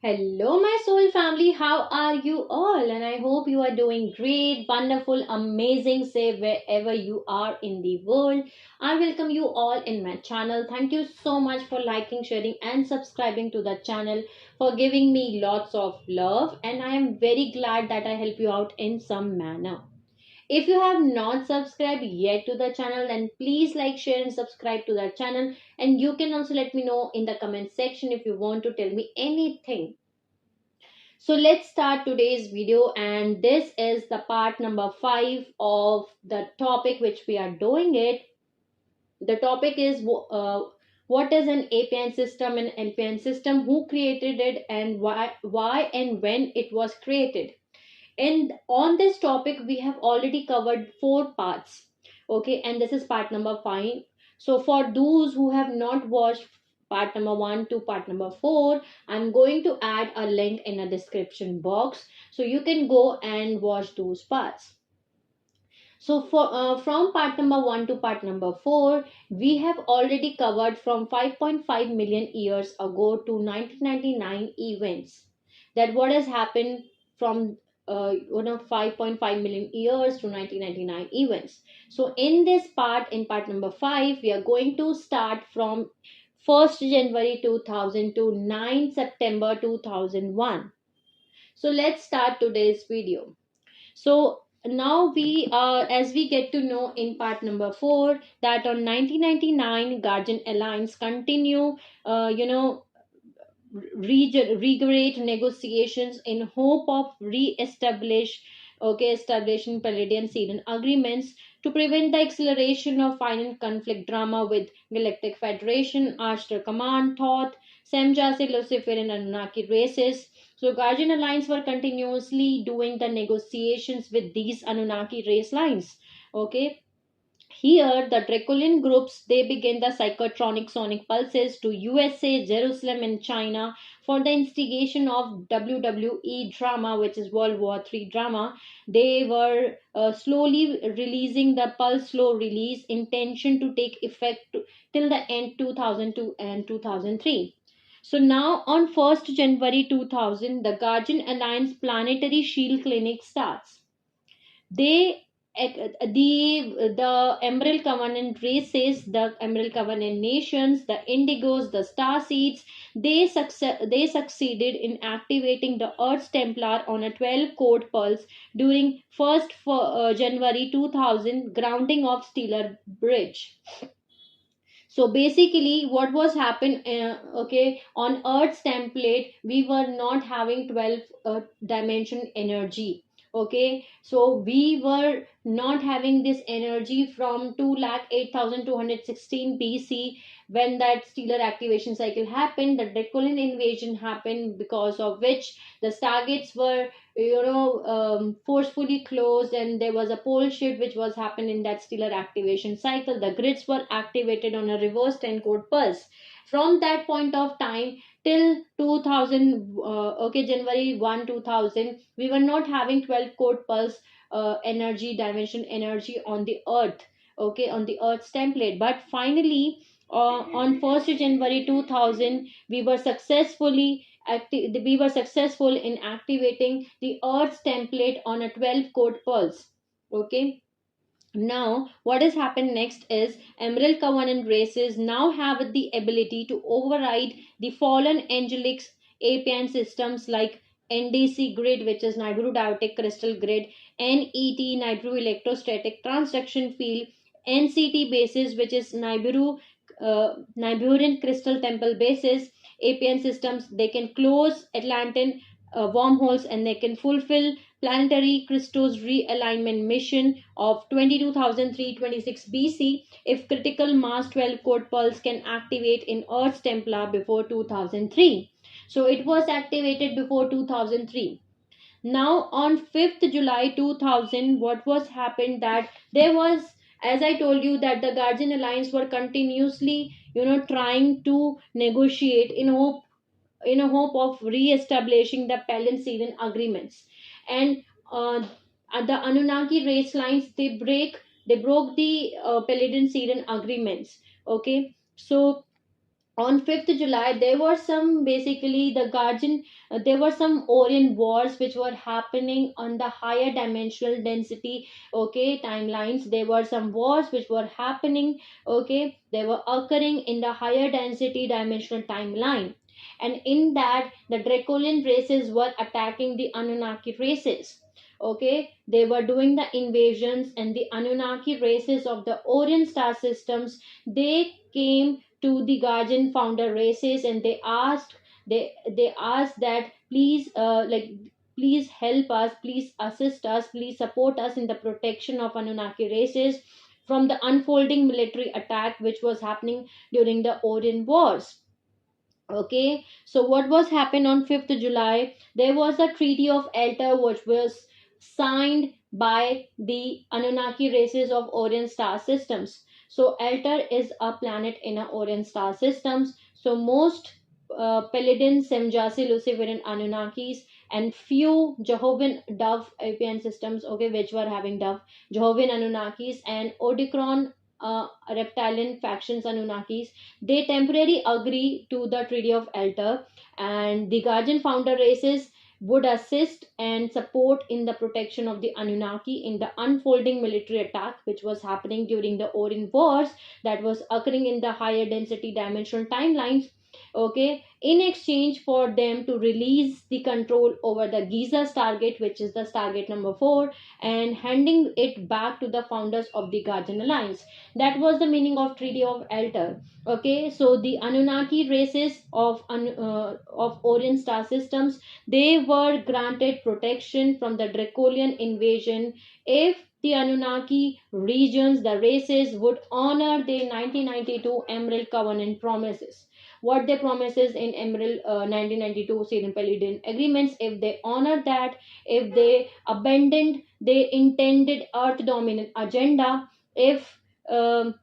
Hello, my soul family. How are you all? And I hope you are doing great, wonderful, amazing, safe wherever you are in the world. I welcome you all in my channel. Thank you so much for liking, sharing, and subscribing to the channel, for giving me lots of love. And I am very glad that I help you out in some manner. If you have not subscribed yet to the channel, then please like, share, and subscribe to the channel. And you can also let me know in the comment section if you want to tell me anything. So let's start today's video, and this is the part number 5 of the topic which we are doing it. The topic is what is an APIN system and LPIN system, who created it, and why and when it was created. And on this topic we have already covered 4 parts. Okay, and this is part number 5. So for those who have not watched part number 1 to part number 4, I'm going to add a link in a description box so you can go and watch those parts. So from part number 1 to part number 4, we have already covered from 5.5 million years ago to 1999 events. That what has happened from 5.5 million years to 1999 events. So in this part, in part number 5, we are going to start from 1st January 2000 to 9 September 2001. So let's start today's video. So now we as we get to know in part number 4, that on 1999 Guardian Alliance continue regulate negotiations in hope of establishing Palladian Syrian agreements to prevent the acceleration of final conflict drama with Galactic Federation, Ashtar Command, Thoth, Semjase, Lucifer, and Annunaki races. So Guardian Alliance were continuously doing the negotiations with these Anunnaki race lines. Okay, here, the Drakonian groups, they began the psychotronic sonic pulses to USA, Jerusalem, and China for the instigation of WWE drama, which is World War III drama. They were slowly releasing the pulse slow release intention to take effect till the end 2002 and 2003. So now on 1st January 2000, the Guardian Alliance Planetary Shield Clinic starts. They the Emerald Covenant races, the Emerald Covenant nations, the Indigos, the Star Seeds, they succeeded in activating the Earth's Templar on a 12-code pulse during 1st January 2000 grounding of Stellar Bridge. So basically what was happened, okay, on Earth's template we were not having 12 dimension energy. Okay, so we were not having this energy from 2,08,216 BC when that stellar activation cycle happened. The Draconian invasion happened, because of which the stargates were forcefully closed, and there was a pole shift which was happening in that stellar activation cycle. The grids were activated on a reverse 10 code pulse. From that point of time till 2000, January 1 2000, we were not having 12 code pulse energy dimension energy on the earth, okay, on the earth's template. But finally on 1st January 2000, we were successful in activating the earth's template on a 12 code pulse. Okay, now what has happened next is Emerald Covenant races now have the ability to override the fallen angelic APN systems like NDC grid, which is Nibiru Diotic Crystal Grid, NET Nibiru Electrostatic Transduction Field, NCT-Bases, which is Niburian Crystal Temple Bases. APN systems, they can close Atlantean wormholes, and they can fulfill planetary crystals realignment mission of 22,326 BC if critical mass 12 code pulse can activate in Earth's Templar before 2003. So it was activated before 2003. Now on 5th July 2000, what was happened, that there was, as I told you, that the Guardian Alliance were continuously trying to negotiate in a hope of re-establishing the Palladian agreements. And the Anunnaki race lines, they broke the Palladian agreements. Okay, so on 5th July, there were some basically the guardian, there were some Orion wars which were happening on the higher dimensional density, okay, timelines. There were some wars which were happening, okay, they were occurring in the higher density dimensional timeline. And in that, the Draconian races were attacking the Anunnaki races. Okay, they were doing the invasions, and the Anunnaki races of the Orion star systems, they came to the guardian founder races, and they asked that please, please help us, please assist us, please support us in the protection of Anunnaki races from the unfolding military attack which was happening during the Orion wars. Okay, so what was happened on 5th July? There was a treaty of Altair which was signed by the Anunnaki races of Orion star systems. So Altair is a planet in a Orion star systems. So most Palladian, Semjase, Luciferian Anunnakis, and few Jehovian dove APN systems, okay, which were having dove Jehovian Anunnakis, and Odicron reptilian factions Anunnakis, they temporarily agree to the Treaty of Altair, and the Guardian founder races would assist and support in the protection of the Anunnaki in the unfolding military attack which was happening during the Orion Wars, that was occurring in the higher density dimensional timelines. Okay, in exchange for them to release the control over the Giza Stargate, which is the Stargate number 4, and handing it back to the founders of the Guardian Alliance. That was the meaning of Treaty of Altair. Okay, so the Anunnaki races of Orion star systems, they were granted protection from the Draconian invasion if the Anunnaki regions, the races, would honor their 1992 Emerald Covenant promises. What they promises in Emerald 1992 Syrian Palladian agreements, if they honor that, if they abandoned their intended Earth dominant agenda, if um,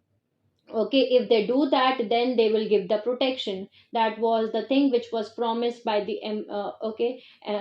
okay, if they do that, then they will give the protection. That was the thing which was promised by the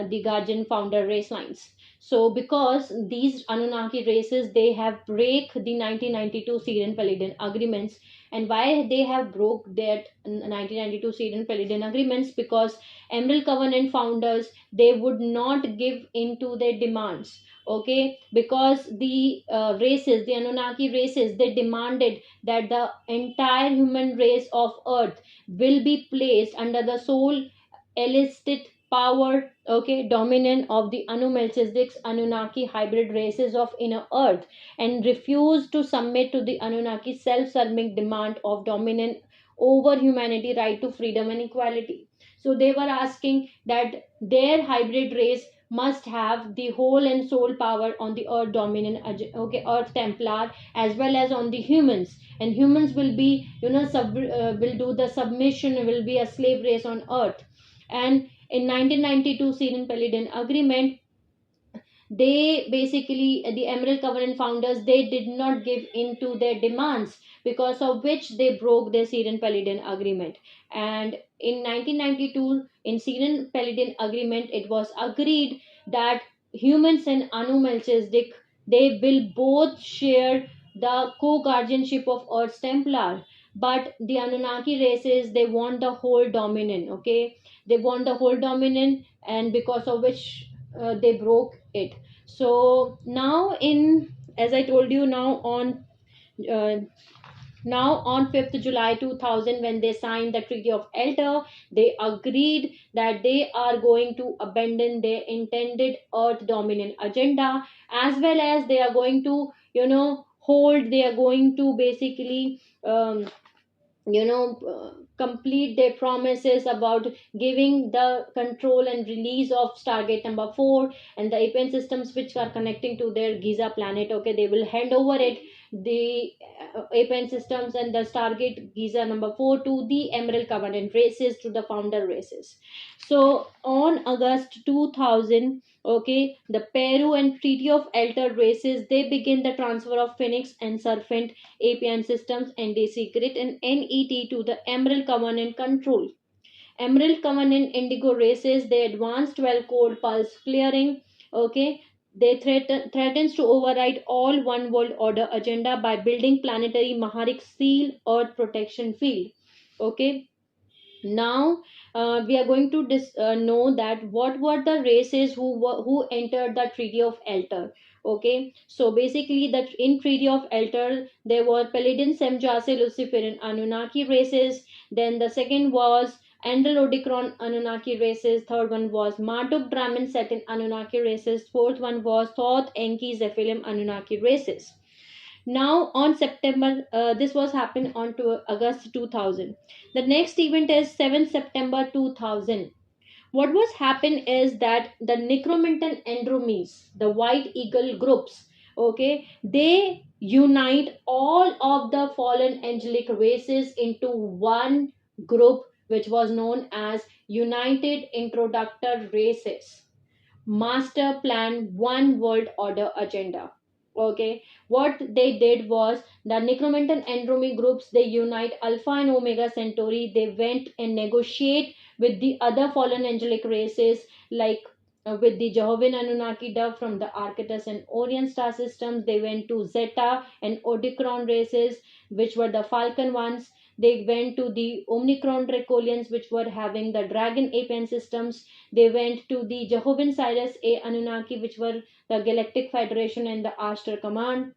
the guardian founder race lines. So because these Anunnaki races, they have break the 1992 Syrian Palladian agreements. And why they have broke that 1992 Syrian Palladian agreements? Because Emerald Covenant founders, they would not give in to their demands. Okay, because the races, the Anunnaki races, they demanded that the entire human race of Earth will be placed under the sole illicit power, okay, dominion of the Anu-Melchizedek's Anunnaki hybrid races of inner Earth, and refuse to submit to the Anunnaki self-serving demand of dominion over humanity, right to freedom and equality. So they were asking that their hybrid race must have the whole and sole power on the Earth dominion, okay, Earth Templar, as well as on the humans. And humans will be, will do the submission, will be a slave race on Earth. And in 1992 Syrian Palladian agreement, they basically, the Emerald Covenant founders, they did not give in to their demands, because of which they broke their Syrian Palladian agreement. And in 1992 in Syrian Palladian agreement, it was agreed that humans and Anu Melchizedek, they will both share the co-guardianship of Earth's Templar. But the Anunnaki races, they want the whole dominion. Okay, they want the whole dominion, and because of which they broke it. So now, in, as I told you, uh, now on 5th July 2000, when they signed the Treaty of Altair, they agreed that they are going to abandon their intended Earth dominant agenda, as well as they are going to, they are going to basically complete their promises about giving the control and release of Stargate number 4 and the APIN systems which are connecting to their Giza planet. Okay, they will hand over it, the APIN systems and the Stargate Giza number 4, to the Emerald Covenant races, to the founder races. So on August 2000, okay, the Peru and Treaty of Altair races, they begin the transfer of Phoenix and Serpent APN systems and the secret and NET to the Emerald Covenant control. Emerald Covenant Indigo races, they advance 12 code pulse clearing. Okay, they threatens to override all one world order agenda by building planetary Maharic seal Earth protection field. Okay, Now we are going to know that what were the races who entered the Treaty of Altair. Okay, so basically that in Treaty of Altair there were Paladin, Semjase, Luciferian, Anunnaki races. Then the second was Andromedicron Anunnaki races. Third one was Marduk, Dramin, Satin Anunnaki races. Fourth one was Thoth, Enki, Zephyrim Anunnaki races. Now on September, this was happened on to August 2000. The next event is 7 September 2000. What was happened is that the Necromiton Andromies, the White Eagle groups, okay, they unite all of the fallen angelic races into one group, which was known as United Introductor Races. Master Plan One World Order Agenda. Okay, what they did was the Necromantic Andromie groups, they unite Alpha and Omega Centauri. They went and negotiate with the other fallen angelic races, like with the Jehovian Anunnaki dove from the Arcturus and Orion star systems. They went to Zeta and Odicron races, which were the Falcon ones. They went to the Omicron Dracolians, which were having the Dragon APIN systems. They went to the Jehovian Cyrus A Anunnaki, which were the Galactic Federation and the Ashtar Command.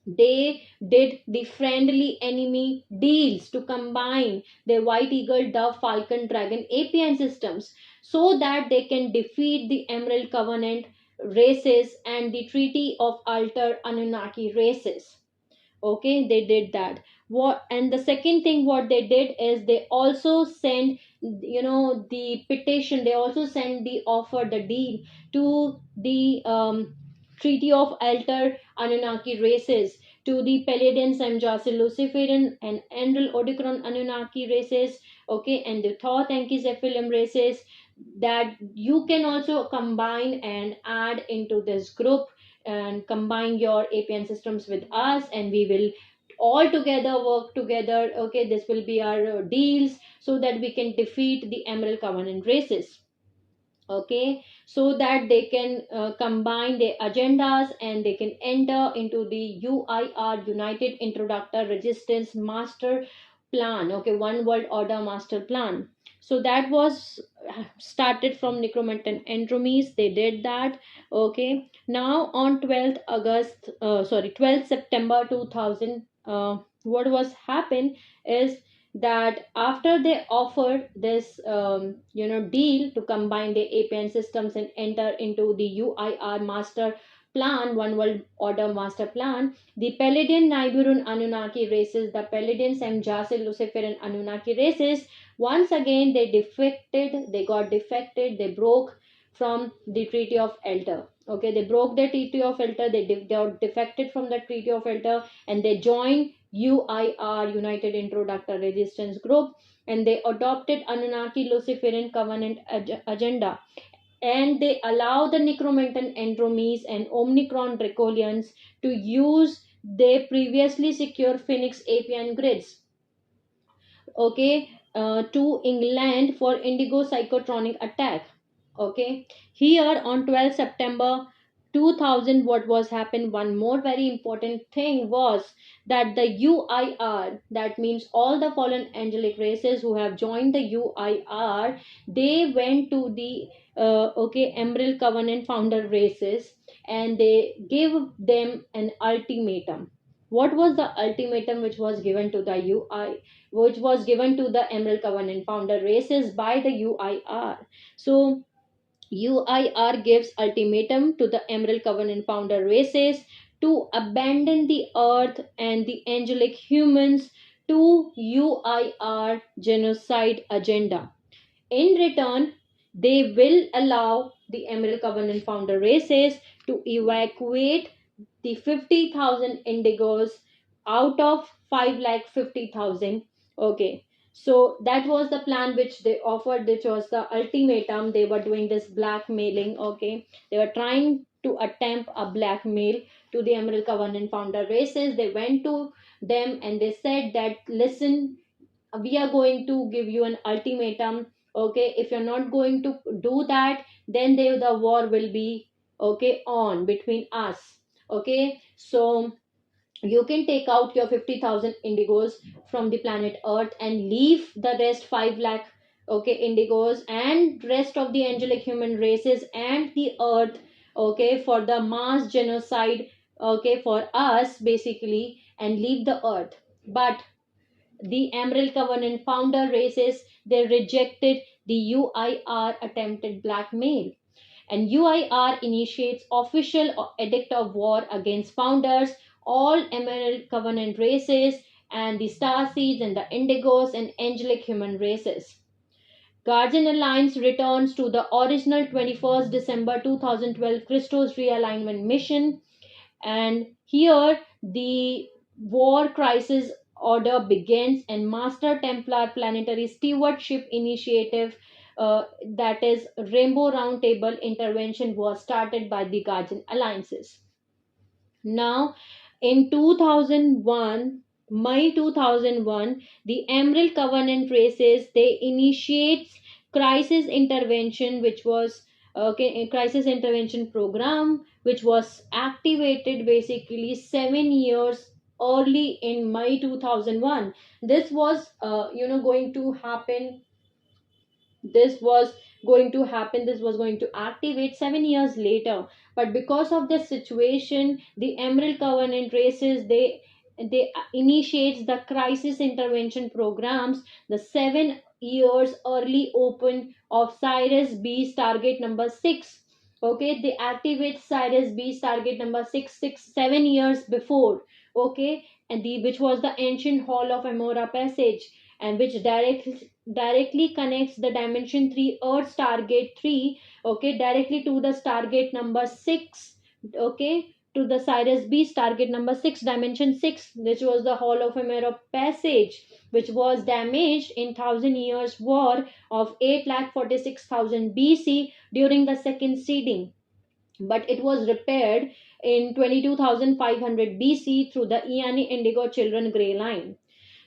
They did the friendly enemy deals to combine the White Eagle, Dove, Falcon, Dragon APN systems so that they can defeat the Emerald Covenant races and the Treaty of Altair Anunnaki races. Okay, they did that. What, and the second thing what they did is they also sent, the petition, they also sent the offer, the deal to the Treaty of Altair Anunnaki races, to the Palladian, Samjasi, Luciferian and Enlil Odicron Anunnaki races, okay, and the Thoth Enki Zephyrim races, that you can also combine and add into this group and combine your APN systems with us, and we will all together work together. Okay, this will be our deals so that we can defeat the Emerald Covenant races. Okay, so that they can combine their agendas and they can enter into the UIR, United Introductor Resistance Master Plan. Okay, One World Order Master Plan. So that was started from Necromantic Andromies. They did that. Okay, now on 12th August, 12th September 2000, what was happened is that after they offered this deal to combine the APN systems and enter into the UIR master plan, One World Order master plan, the Palladian, Nibiruan Anunnaki races, the Palladian, Semjase, Luciferian Anunnaki races, once again they got defected, they broke from the Treaty of Altair. Okay, they broke the Treaty of Altair, they got defected from the Treaty of Altair, and they joined UIR, United Introductor Resistance Group, and they adopted Anunnaki Luciferian Covenant agenda, and they allow the Necromantic Andromies and Omicron Dracolians to use their previously secure Phoenix APN grids, okay, to England for Indigo psychotronic attack. Okay, here on 12 September 2000, what was happened, one more very important thing was that the UIR, that means all the fallen angelic races who have joined the UIR, they went to the Emerald Covenant founder races, and they gave them an ultimatum. What was the ultimatum which was given to the UI, which was given to the Emerald Covenant founder races by the UIR? So UIR gives ultimatum to the Emerald Covenant founder races to abandon the earth and the angelic humans to UIR genocide agenda. In return, they will allow the Emerald Covenant founder races to evacuate the 50,000 Indigos out of 5,50,000. Okay, so that was the plan which they offered, which was the ultimatum. They were doing this blackmailing. Okay, they were trying to attempt a blackmail to the Emerald Covenant founder races. They went to them and they said that, listen, we are going to give you an ultimatum. Okay, if you're not going to do that, then the war will be, okay, on between us. Okay, so You can take out your 50,000 indigos from the planet Earth and leave the rest 5 lakh, okay, indigos and rest of the angelic human races and the Earth, okay, for the mass genocide, okay, for us basically, and leave the Earth. But the Emerald Covenant founder races, they rejected the UIR attempted blackmail, and UIR initiates official edict of war against founders, all Emerald Covenant races, and the Star Seeds and the Indigos and angelic human races. Guardian Alliance returns to the original 21st December 2012 Christos realignment mission, and here the war crisis order begins, and Master Templar Planetary Stewardship Initiative, that is Rainbow Roundtable intervention, was started by the Guardian Alliances. Now, in 2001, May 2001, the Emerald Covenant races, they initiate crisis intervention, which was, okay, a crisis intervention program, which was activated basically 7 years early in May 2001. This was, going to happen, this was going to activate 7 years later. But because of this situation, the Emerald Covenant races, they initiates the crisis intervention programs, the 7 years early open of Cyrus B target number 6. Okay, they activate Cyrus B target number 7 years before. Okay, and the which was the ancient hall of Amora passage, and which directly connects the dimension 3 Earth's target 3, okay, directly to the target number 6, okay, to the Cyrus B's target number 6, dimension 6, which was the hall of Amora passage, which was damaged in 1000 years war of 8,46,000 BC during the second seeding, but it was repaired in 22,500 BC through the Iani Indigo Children Grey Line,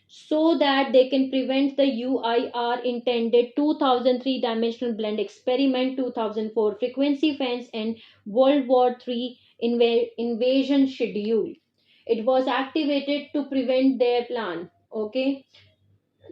so that they can prevent the UIR intended 2003 dimensional blend experiment, 2004 frequency fence, and World War III invasion schedule. It was activated to prevent their plan. Okay,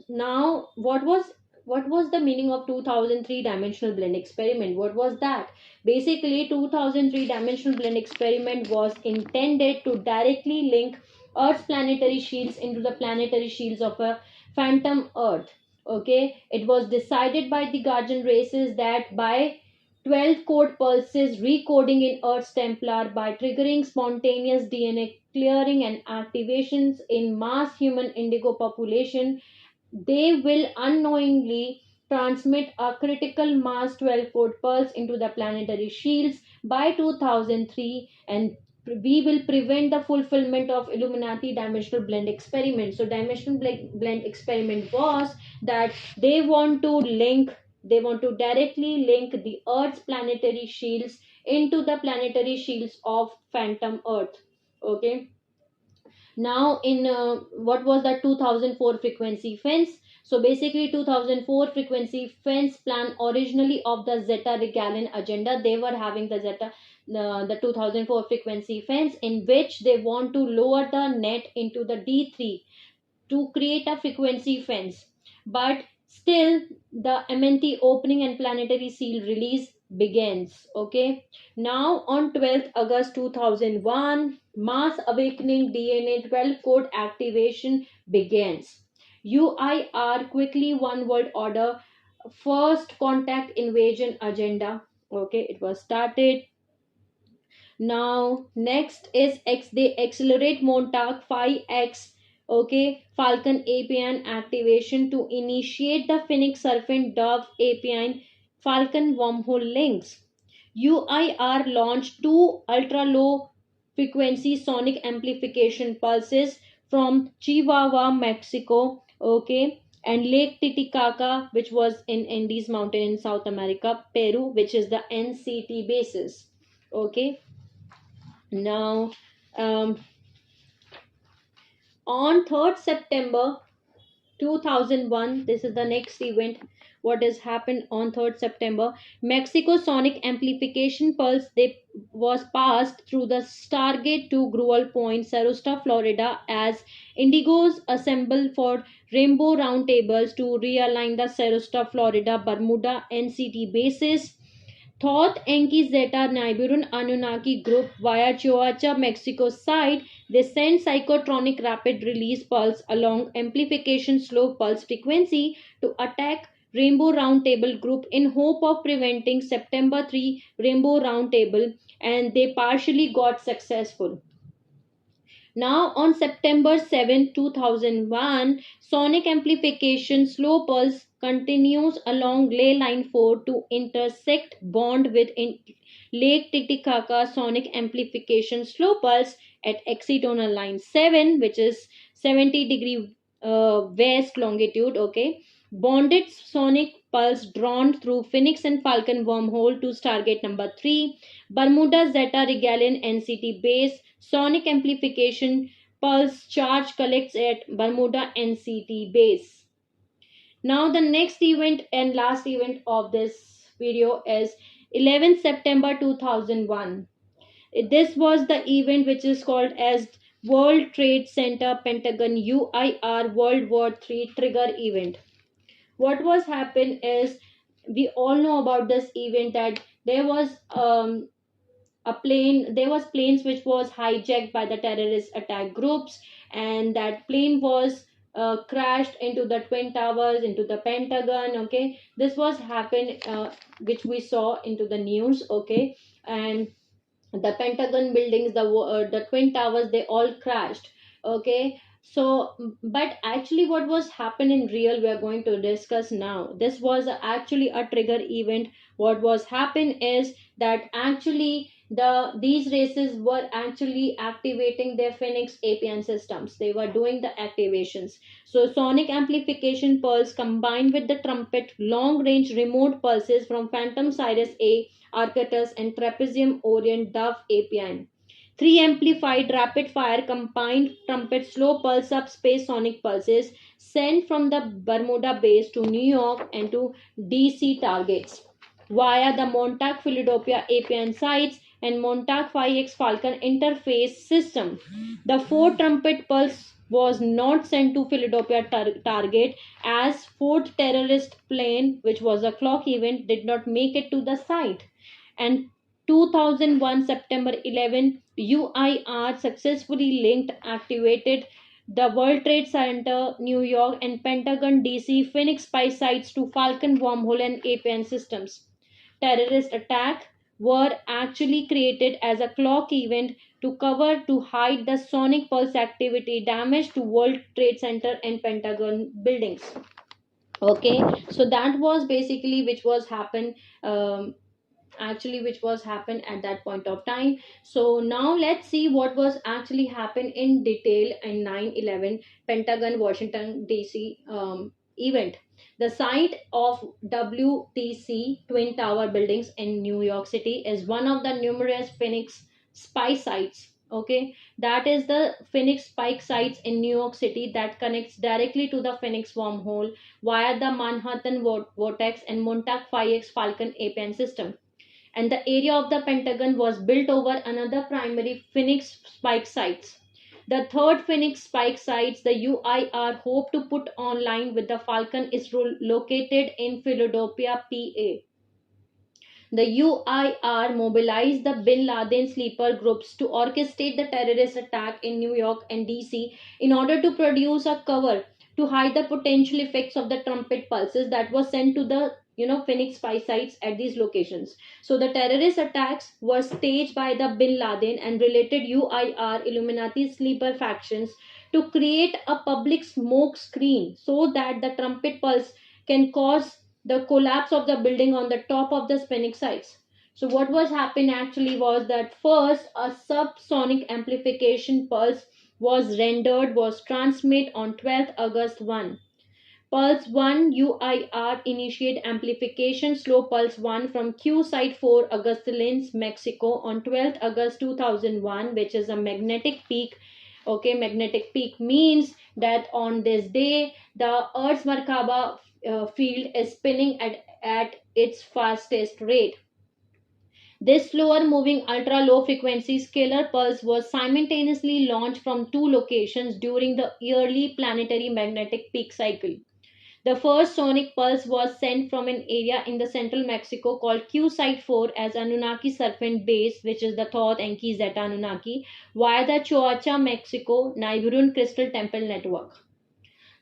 now what was the meaning of 2003 dimensional blend experiment? What was that? Basically, 2003 dimensional blend experiment was intended to directly link Earth's planetary shields into the planetary shields of a phantom Earth. Okay, it was decided by the Guardian races that by 12 code pulses recoding in Earth's Templar, by triggering spontaneous DNA clearing and activations in mass human indigo population, they will unknowingly transmit a critical mass 12 code pulse into the planetary shields by 2003, and we will prevent the fulfillment of Illuminati dimensional blend experiment. So dimensional blend experiment was that they want to directly link the Earth's planetary shields into the planetary shields of phantom Earth. Okay, now in what was that 2004 frequency fence? So basically 2004 frequency fence plan originally of the Zeta Regalan agenda, they were having the Zeta, the 2004 frequency fence, in which they want to lower the net into the D3 to create a frequency fence. But still, the MNT opening and planetary seal release begins. Okay, now on 12th August 2001, mass awakening DNA 12 code activation begins. UIR quickly one world order first contact invasion agenda. Okay, it was started. Now, next is they accelerate Montauk-Phi-Ex, okay, Falcon APIN activation to initiate the Phoenix Serpent Dove APIN Falcon wormhole links. UIR launched two ultra low frequency sonic amplification pulses from Chihuahua, Mexico, okay, and Lake Titicaca, which was in Andes Mountain in South America, Peru, which is the NCT-Bases. Okay, now, um, on 3rd September 2001. This is the next event. What has happened on 3rd September? Mexico sonic amplification pulse they was passed through the Stargate to Gru-Al Point, Sarasota, Florida, as Indigos assemble for Rainbow Roundtables to realign the Sarasota, Florida, Bermuda NCT-Bases. Thoth Enki Zeta Nibiruun Annunaki group via Chihuahua, Mexico side, they send psychotronic rapid release pulse along amplification slow pulse frequency to attack Rainbow Roundtable group in hope of preventing September 3 Rainbow Roundtable, and they partially got successful. Now on September 7, 2001, sonic amplification slow pulse continues along ley line 4 to intersect bond with Lake Titicaca sonic amplification slow pulse at excitonal line 7, which is 70-degree west longitude. Okay, bonded sonic pulse drawn through Phoenix and Falcon wormhole to Stargate number 3, Bermuda Zeta Regalian NCT base. Sonic amplification pulse charge collects at Bermuda NCT base. Now the next event and last event of this video is 11th September 2001. This was the event which is called as World Trade Center Pentagon UIR World War III trigger event. What was happened is, we all know about this event, that there was there was planes which was hijacked by the terrorist attack groups, and that plane was crashed into the twin towers, into the Pentagon. Okay, this was happened, which we saw into the news. Okay, and the Pentagon buildings, the twin towers, they all crashed. Okay, so but actually what was happened in real, we are going to discuss now. This was actually a trigger event. What was happened is that actually these races were actually activating their Phoenix APN systems. They were doing the activations. So sonic amplification pulse combined with the Trumpet long range remote pulses from Phantom Sirius A, Arcturus, and Trapezium Orion Dove APIN. 3 amplified rapid fire combined Trumpet slow pulse subspace sonic pulses sent from the Bermuda base to New York and to DC targets via the Montauk-Philadelphia APN sites and Montauk-Phi-Ex Falcon interface system. The 4 Trumpet pulse was not sent to Philadelphia target, as 4th terrorist plane, which was a clock event, did not make it to the site. And 2001 September 11, UIR successfully linked activated the World Trade Center, New York, and Pentagon DC Phoenix spy sites to Falcon wormhole and APN systems. Terrorist attack were actually created as a clock event to cover to hide the sonic pulse activity damage to World Trade Center and Pentagon buildings. Okay, so that was basically which was happened, which was happened at that point of time. So now let's see what was actually happened in detail in 9/11 Pentagon Washington DC event. The site of WTC Twin Tower buildings in New York City is one of the numerous Phoenix spy sites. Okay, that is the Phoenix spy sites in New York City that connects directly to the Phoenix wormhole via the Manhattan vortex and Montauk-Phi-Ex Falcon APN system. And the area of the Pentagon was built over another primary Phoenix spike sites. The third Phoenix spike sites the UIR hope to put online with the Falcon is located in Philadelphia, PA. The UIR mobilized the Bin Laden sleeper groups to orchestrate the terrorist attack in New York and DC in order to produce a cover to hide the potential effects of the Trumpet pulses that was sent to the Phoenix spy sites at these locations. So the terrorist attacks were staged by the Bin Laden and related UIR Illuminati sleeper factions to create a public smoke screen so that the Trumpet pulse can cause the collapse of the building on the top of the Phoenix sites. So what was happening actually was that first a subsonic amplification pulse was transmitted on 12th August 1. Pulse 1 UIR initiate amplification slow pulse 1 from Q site 4 Augustines, Mexico on 12th August 2001, which is a magnetic peak. Okay, magnetic peak means that on this day the Earth's Merkaba field is spinning at its fastest rate. This slower moving ultra low frequency scalar pulse was simultaneously launched from two locations during the yearly planetary magnetic peak cycle. The first sonic pulse was sent from an area in the central Mexico called Q Site 4 as Annunaki Serpent Base, which is the Thoth Enki Zeta Anunnaki, via the Choacha, Mexico, Naiburun Crystal Temple Network.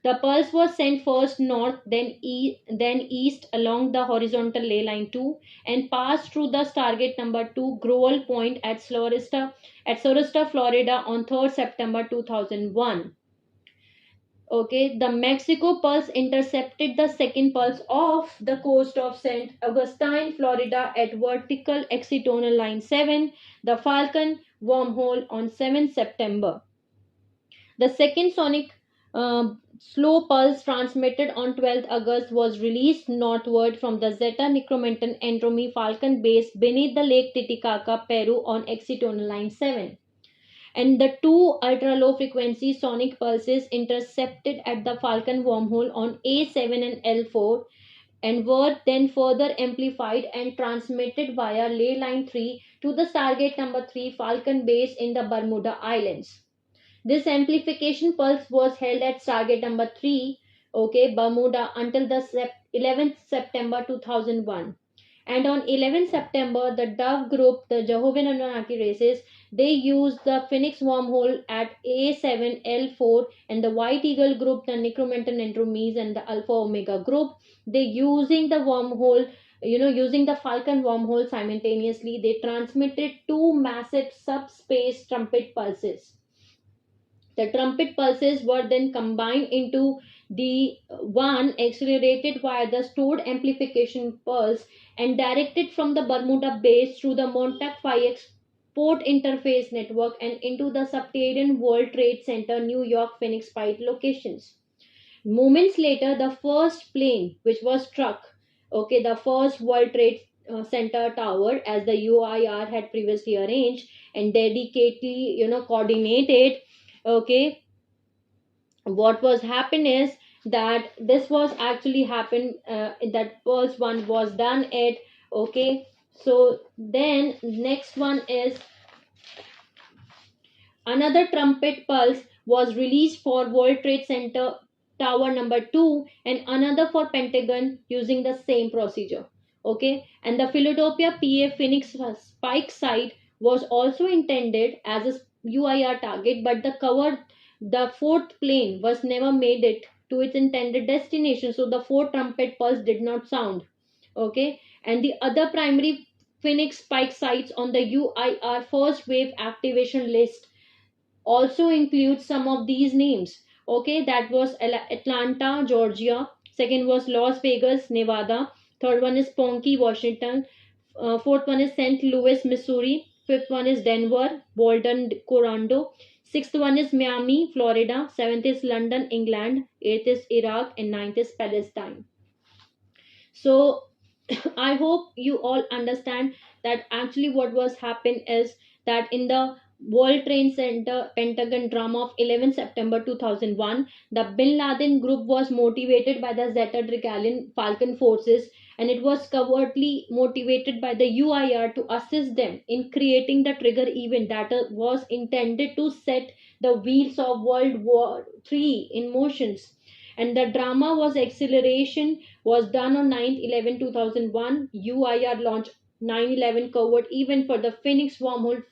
The pulse was sent first north, then east along the horizontal ley line 2 and passed through the Stargate number 2 Gru-Al point at Sarasota, Florida on 3rd September 2001. Okay, the Mexico pulse intercepted the second pulse off the coast of St. Augustine, Florida at vertical excitonal line 7, the Falcon wormhole on 7th September. The second sonic slow pulse transmitted on 12th August was released northward from the Zeta Necromiton Andromie Falcon base beneath the Lake Titicaca, Peru on excitonal line 7. And the two ultra-low frequency sonic pulses intercepted at the Falcon wormhole on A7 and L4 and were then further amplified and transmitted via ley line 3 to the Stargate number 3 Falcon base in the Bermuda Islands. This amplification pulse was held at Stargate number 3, okay, Bermuda until the 11th September 2001. And on 11th September, the Dove group, the Jehovian Anunnaki races, they used the Phoenix wormhole at A7L4, and the White Eagle group, the Necromiton Andromies, and the Alpha Omega group, they using the wormhole, using the Falcon wormhole simultaneously, they transmitted two massive subspace trumpet pulses. The trumpet pulses were then combined into the one accelerated via the stored amplification pulse and directed from the Bermuda base through the Montauk-Phi-Ex port interface network and into the subterranean World Trade Center, New York, Phoenix Point locations. Moments later, the first plane which was struck, okay, the first World Trade Center tower as the UIR had previously arranged and dedicatedly, coordinated. Okay, what was happened is that this was actually happened, that first one was done at, okay, so then next one is another trumpet pulse was released for World Trade Center tower number 2 and another for Pentagon using the same procedure. Okay, and the Philadelphia PA Phoenix spike site was also intended as a UIR target, but the fourth plane was never made it to its intended destination, so the fourth trumpet pulse did not sound. Okay, and the other primary Phoenix spike sites on the UIR first wave activation list also includes some of these names. Okay, that was Atlanta, Georgia. Second was Las Vegas, Nevada. Third one is Ponke, Washington. Fourth one is St. Louis, Missouri. Fifth one is Denver, Bolton, Colorado. Sixth one is Miami, Florida. Seventh is London, England. Eighth is Iraq, and ninth is Palestine. So I hope you all understand that actually what was happened is that in the World Trade Center Pentagon drama of 11 September 2001, the Bin Laden group was motivated by the Zeta Draconian Falcon forces, and it was covertly motivated by the UIR to assist them in creating the trigger event that was intended to set the wheels of World War III in motions. And the drama was acceleration was done on 9/11/2001. UIR launched 9/11 covert event for the Phoenix wormhole,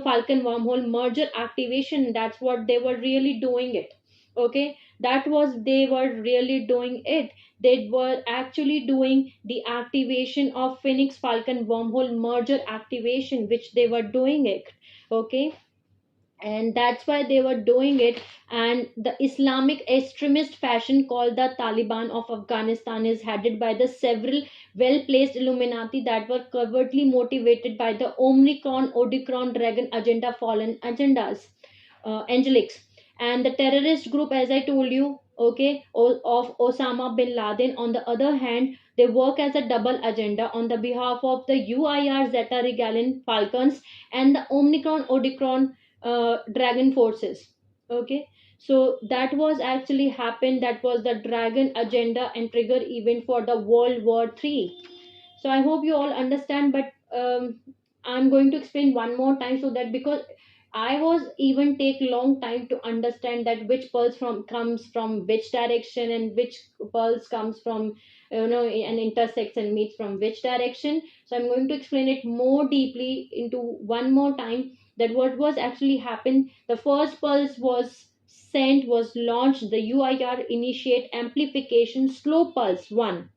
Falcon wormhole merger activation. That's what they were really doing it. Okay, they were really doing it. They were actually doing the activation of Phoenix Falcon wormhole merger activation, which they were doing it. Okay, and that's why they were doing it. And the Islamic extremist faction called the Taliban of Afghanistan is headed by the several well-placed Illuminati that were covertly motivated by the Omicron Dragon agenda fallen agendas, angelics. And the terrorist group, as I told you, okay, of Osama bin Laden, on the other hand, they work as a double agenda on the behalf of the UIR Zeta Regalian Falcons and the Omicron Dragon forces. Okay, so that was actually happened. That was the dragon agenda and trigger event for the World War III. So I hope you all understand, but I'm going to explain one more time, so that because I was even take long time to understand that which pulse from comes from which direction, and which pulse comes from, an intersects and meets from which direction. So I'm going to explain it more deeply into one more time, that what was actually happened. The first pulse was launched, the UIR initiate amplification slow pulse 1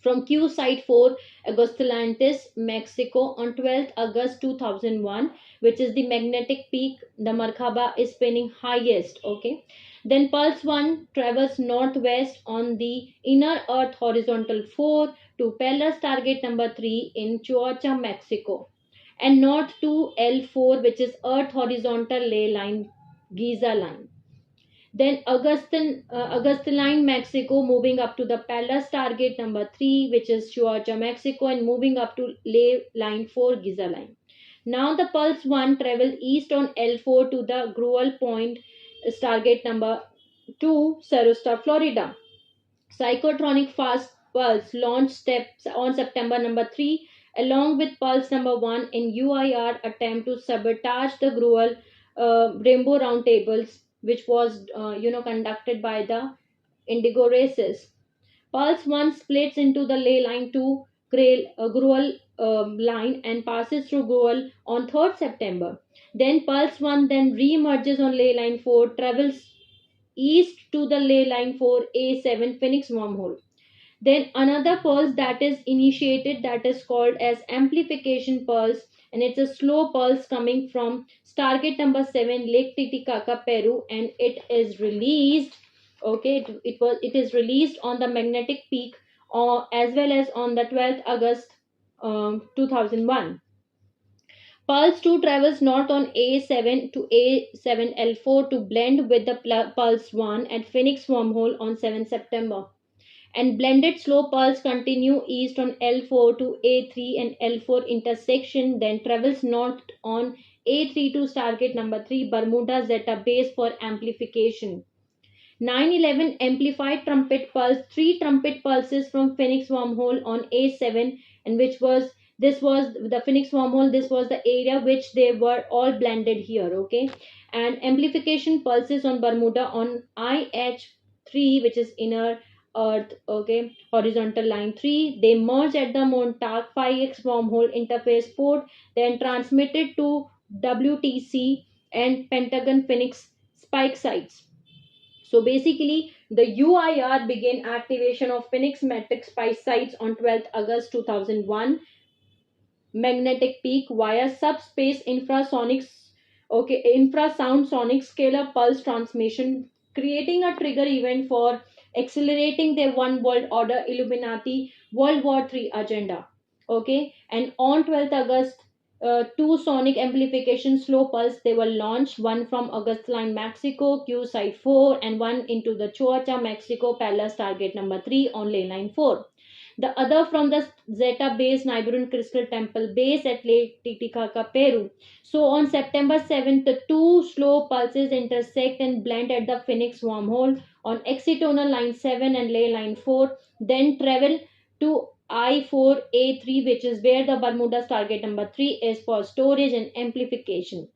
from Q Site 4, Agustilantis, Mexico on 12th August 2001, which is the magnetic peak. The Merkaba is spinning highest. Okay. Then Pulse 1 travels northwest on the inner Earth horizontal 4 to Pallas target number 3 in Chihuahua, Mexico, and north to L4, which is Earth horizontal ley line, Giza line. Then Augustine, Mexico, moving up to the Pallas target number 3, which is Chihuahua, Mexico, and moving up to Ley line 4, Giza line. Now the Pulse 1 travel east on L4 to the Gru-Al point, target number 2, Sarasota, Florida. Psychotronic fast pulse launch steps on September number 3, along with pulse number 1 in UIR attempt to sabotage the Gru-Al rainbow roundtables, which was conducted by the Indigo races. Pulse 1 splits into the ley line 2 Gru-Al line and passes through Gru-Al on 3rd September. Then Pulse 1 then re-emerges on ley line 4, travels east to the ley line 4A7 Phoenix wormhole. Then another pulse that is initiated, that is called as amplification pulse, and it's a slow pulse coming from target number 7 Lake Titicaca, Peru, and it is released. Okay, it is released on the magnetic peak, or as well as on the 12th August 2001. Pulse 2 travels north on A7 to A7L4 to blend with the Pulse 1 at Phoenix wormhole on 7 September. And blended slow pulse continue east on L4 to A3 and L4 intersection, then travels north on A3 to target number 3 Bermuda Zeta base for amplification. 911 amplified trumpet pulse, 3 trumpet pulses from Phoenix wormhole on A7, and this was the Phoenix wormhole. This was the area which they were all blended here. Okay, and amplification pulses on Bermuda on IH3, which is inner Earth. Okay, horizontal line 3. They merge at the Montauk-Phi-Ex wormhole interface port, then transmitted to WTC and Pentagon Phoenix spike sites. So basically, the UIR began activation of Phoenix metric spike sites on 12th August 2001 magnetic peak via subspace infrasonics, okay, infrasound sonic scalar pulse transmission, creating a trigger event for accelerating their one world order Illuminati World War III agenda. Okay, and on 12th August, two sonic amplification slow pulse they were launched, one from Augustine, Mexico, Q site 4, and one into the Chihuahua, Mexico, Pallas target number 3 on ley line 4. The other from the Zeta base Neighboring Crystal Temple base at Lake Titicaca, Peru. So on September 7th, the two slow pulses intersect and blend at the Phoenix wormhole on excitonal line 7 and ley line 4, then travel to I4A3, which is where the Bermuda's target number 3 is for storage and amplification.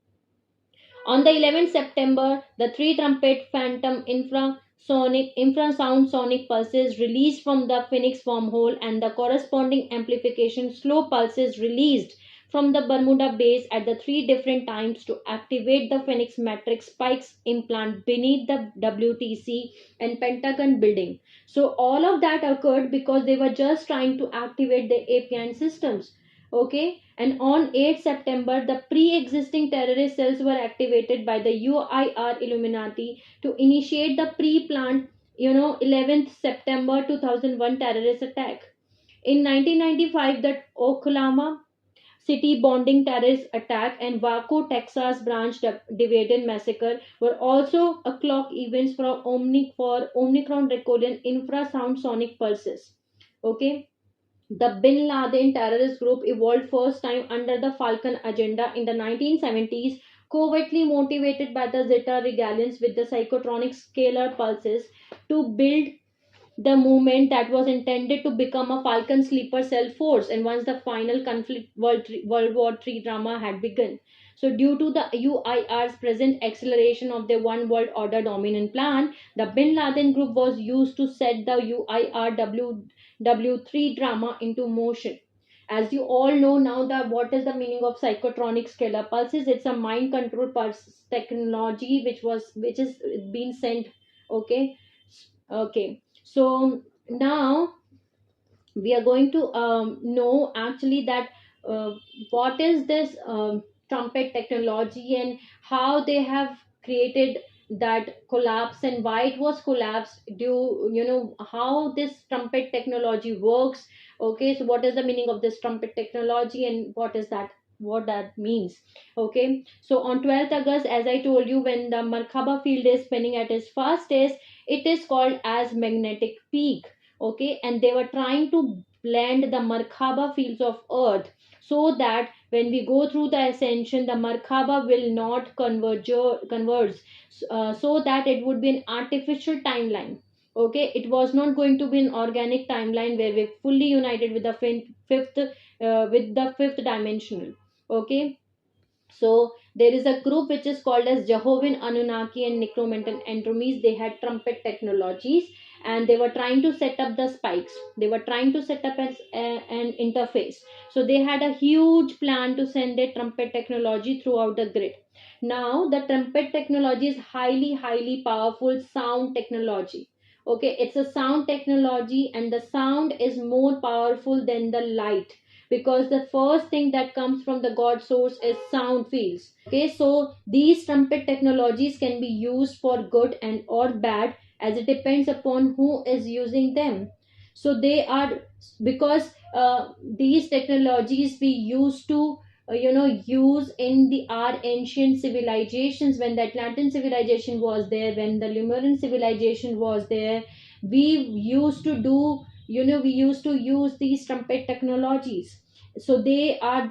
On the 11th September, the three trumpet phantom infrasound sonic pulses released from the Phoenix wormhole and the corresponding amplification slow pulses released from the Bermuda base at the three different times to activate the Phoenix matrix spikes implant beneath the WTC and Pentagon building. So all of that occurred because they were just trying to activate the APIN systems. Okay, and on 8 September, the pre-existing terrorist cells were activated by the UIR Illuminati to initiate the pre-planned, 11th September 2001 terrorist attack. In 1995, the Oklahoma City bombing terrorist attack and Waco, Texas branch divided massacre were also a clock events for Omicron recorded infrasound sonic pulses. Okay, the Bin Laden terrorist group evolved first time under the Falcon agenda in the 1970s covertly motivated by the Zeta Regalians with the psychotronic scalar pulses to build the movement that was intended to become a Falcon sleeper cell force, and once the final conflict World War III drama had begun. So, due to the UIR's present acceleration of their one world order dominant plan, the Bin Laden group was used to set the UIRWW3 drama into motion. As you all know now, that what is the meaning of psychotronic scalar pulses? It's a mind control pulse technology which is being sent. Okay, okay. So now we are going to know actually that uh, what is this trumpet technology and how they have created that collapse and why it was collapsed. Do you know how this trumpet technology works? Okay, so what is the meaning of this trumpet technology and what that means? Okay, so on 12th August, as I told you, when the Merkaba field is spinning at its fastest, it is called as magnetic peak. Okay, and they were trying to blend the Merkaba fields of earth so that when we go through the ascension, the Merkaba will not converge, so that it would be an artificial timeline. Okay, it was not going to be an organic timeline where we're fully united with the fifth dimensional. Okay, so there is a group which is called as Jehovian, Annunaki, and Necromiton Andromies. They had trumpet technologies, and they were trying to set up the spikes. They were trying to set up an interface. So they had a huge plan to send their trumpet technology throughout the grid. Now the trumpet technology is highly powerful sound technology. Okay, it's a sound technology, and the sound is more powerful than the light, because the first thing that comes from the god source is sound fields. Okay, so these trumpet technologies can be used for good and or bad, as it depends upon who is using them. So they are, because these technologies we used to use in the our ancient civilizations. When the Atlantean civilization was there, when the Lemurian civilization was there, we used to do, we used to use these trumpet technologies. So these are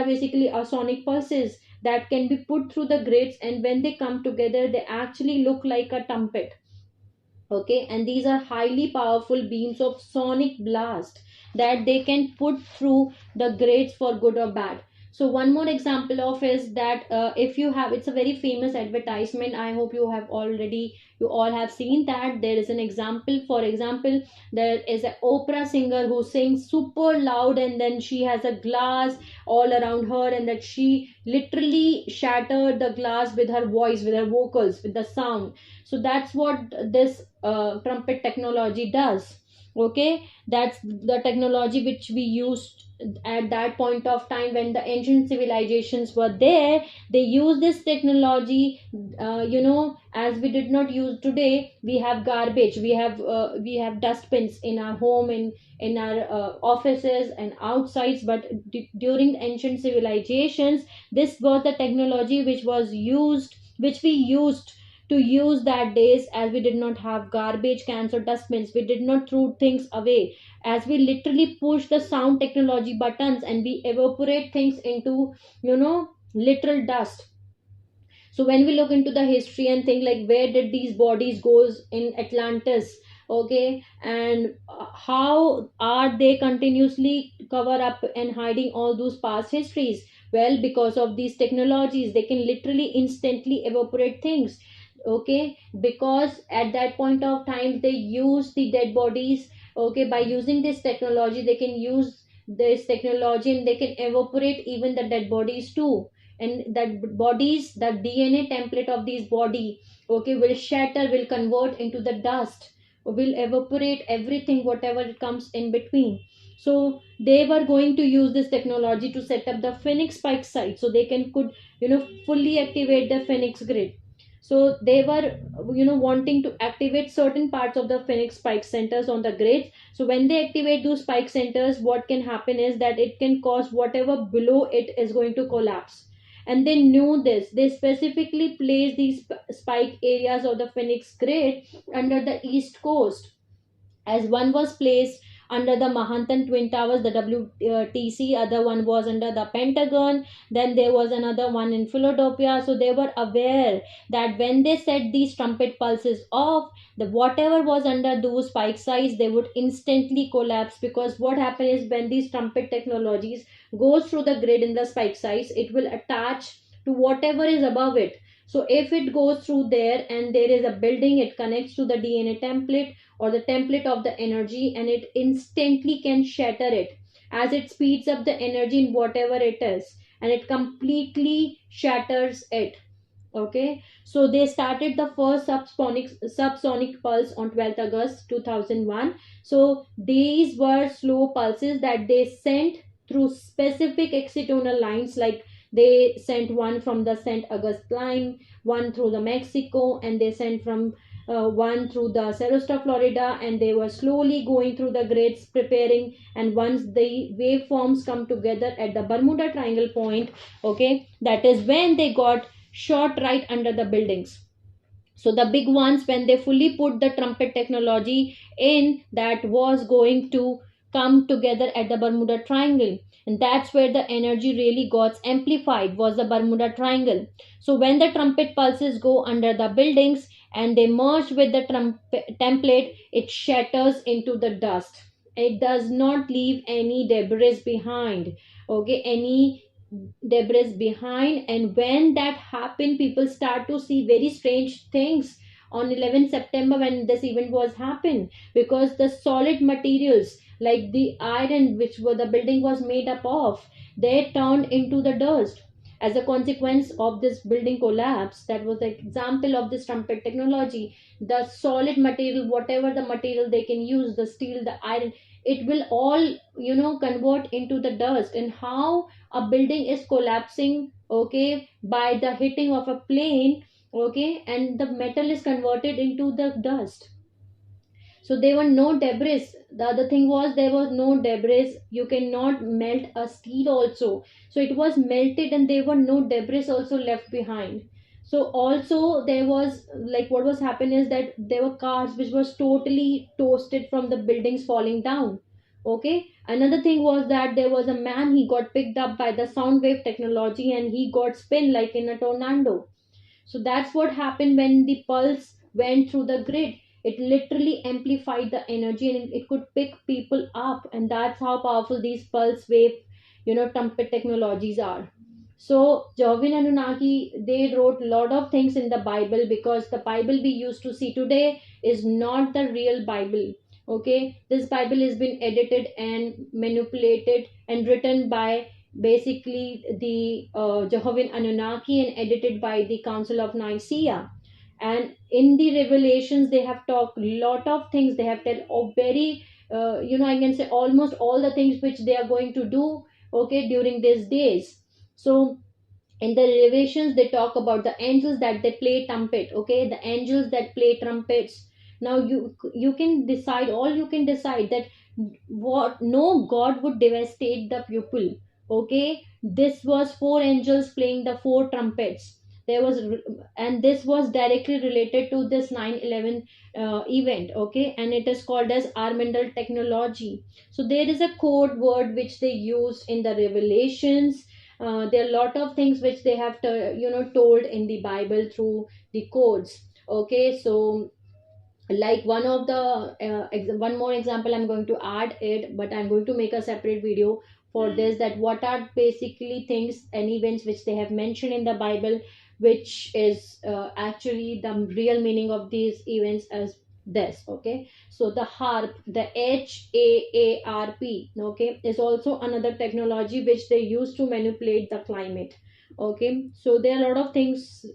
basically sonic pulses that can be put through the grids, and when they come together they actually look like a trumpet. Okay, and these are highly powerful beams of sonic blast that they can put through the grades for good or bad. So one more example of is that, if you have, it's a very famous advertisement, I hope you all have seen that. There is an example, for example, there is an opera singer who sings super loud, and then she has a glass all around her, and that she literally shattered the glass with her voice, with her vocals, with the sound. So that's what this trumpet technology does. Okay, that's the technology which we used at that point of time when the ancient civilizations were there. They use this technology, as we did not use today. We have garbage, we have dustbins in our home, in our offices and outsides, but during ancient civilizations, this was the technology which we used to use that days, as we did not have garbage cans or dustbins. We did not throw things away, as we literally push the sound technology buttons and we evaporate things into, literal dust. So when we look into the history and think like, where did these bodies goes in Atlantis? Okay, and how are they continuously cover up and hiding all those past histories? Well, because of these technologies, they can literally instantly evaporate things. Okay, because at that point of time they use the dead bodies. Okay, by using this technology, they can use this technology and they can evaporate even the dead bodies too. And that bodies, the DNA template of these body, okay, will shatter, will convert into the dust, will evaporate everything whatever it comes in between. So they were going to use this technology to set up the Phoenix spike site, so they could fully activate the Phoenix grid. So they were wanting to activate certain parts of the Phoenix spike centers on the grids. So when they activate those spike centers, what can happen is that it can cause whatever below it is going to collapse. And they knew this. They specifically placed these spike areas of the Phoenix grid under the east coast, as one was placed under the Manhattan Twin Towers, the WTC. Other one was under the Pentagon. Then there was another one in Philadelphia. So they were aware that when they set these trumpet pulses off, the whatever was under those spike size, they would instantly collapse. Because what happens is, when these trumpet technologies goes through the grid in the spike size, it will attach to whatever is above it. So if it goes through there and there is a building, it connects to the DNA template or the template of the energy, and it instantly can shatter it as it speeds up the energy in whatever it is, and it completely shatters it. Okay, so they started the first subsonic pulse on 12th August 2001. So these were slow pulses that they sent through specific excitonal lines, like they sent one from the St. August line, one through the Mexico, and they sent from one through the Sarasota, Florida, and they were slowly going through the grids preparing. And once the waveforms come together at the Bermuda Triangle point, okay, that is when they got shot right under the buildings. So the big ones, when they fully put the trumpet technology in, that was going to come together at the Bermuda Triangle, and that's where the energy really got amplified, was the Bermuda Triangle. So when the trumpet pulses go under the buildings and they merge with the trumpet template, it shatters into the dust. It does not leave any debris behind, okay, any debris behind. And when that happened, people start to see very strange things on 11 September when this event was happened, because the solid materials like the iron which were the building was made up of, they turned into the dust as a consequence of this building collapse. That was the example of this trumpet technology. The solid material, whatever the material they can use, the steel, the iron, it will all convert into the dust. And how a building is collapsing, okay, by the hitting of a plane, okay, and the metal is converted into the dust. So there were no debris. The other thing was, there was no debris. You cannot melt a steel also, so it was melted and there were no debris also left behind. So also there was, like, what was happening is that there were cars which was totally toasted from the buildings falling down. Okay, another thing was that there was a man, he got picked up by the sound wave technology and he got spin like in a tornado. So that's what happened when the pulse went through the grid. It literally amplified the energy and it could pick people up. And that's how powerful these pulse wave, trumpet technologies are. So Jehovian Anunnaki, they wrote a lot of things in the Bible, because the Bible we used to see today is not the real Bible. Okay, this Bible has been edited and manipulated and written by basically the Jehovian Anunnaki and edited by the Council of Nicaea. And in the revelations, they have talked a lot of things. They have told very, I can say almost all the things which they are going to do, okay, during these days. So in the revelations, they talk about the angels that they play trumpet, okay, the angels that play trumpets. Now you can decide, all you can decide that what, no god would devastate the pupil. Okay, this was four angels playing the four trumpets. There was, and this was directly related to this 9/11 event, okay, and it is called as Armandal technology. So there is a code word which they used in the revelations. There are a lot of things which they have told in the Bible through the codes. Okay, so like one of the one more example I'm going to add it, but I'm going to make a separate video for this, that what are basically things and events which they have mentioned in the Bible, which is actually the real meaning of these events as this. Okay, so the harp, the HAARP, okay, is also another technology which they use to manipulate the climate. Okay, so there are a lot of things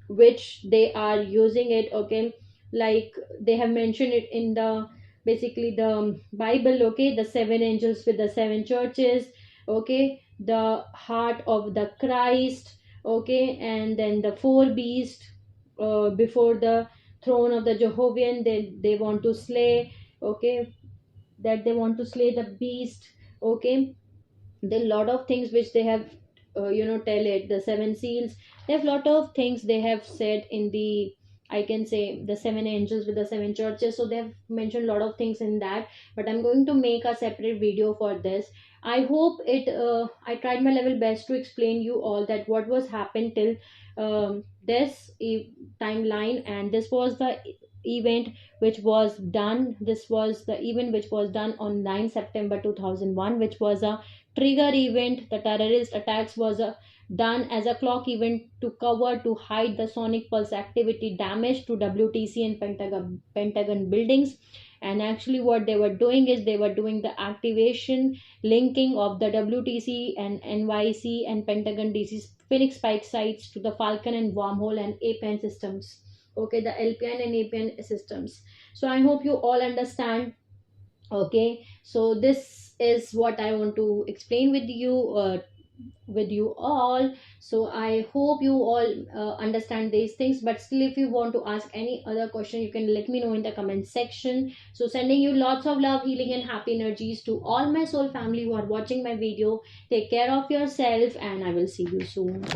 which they are using it. Okay, like they have mentioned it in the basically the Bible. Okay, the seven angels with the seven churches. Okay, the heart of the Christ. Okay, and then the four beasts before the throne of the Jehovian, they want to slay. Okay, that they want to slay the beast. Okay, there are a lot of things which they have tell it, the seven seals. They have a lot of things they have said in the I can say the seven angels with the seven churches. So they've mentioned a lot of things in that, but I'm going to make a separate video for this. I hope it I tried my level best to explain you all that what was happened till this timeline, and this was the event which was done. This was the event which was done on 9 September 2001, which was a trigger event. The terrorist attacks was done as a clock event to cover, to hide the sonic pulse activity damage to WTC and Pentagon buildings. And actually what they were doing is they were doing the activation linking of the WTC and NYC and Pentagon DC's Phoenix Spike sites to the Falcon and Wormhole and APIN systems. Okay, the LPIN and APIN systems. So I hope you all understand. Okay, so this is what I want to explain with you all. So I hope you all understand these things, but still if you want to ask any other question, you can let me know in the comment section. So sending you lots of love, healing and happy energies to all my soul family who are watching my video. Take care of yourself and I will see you soon.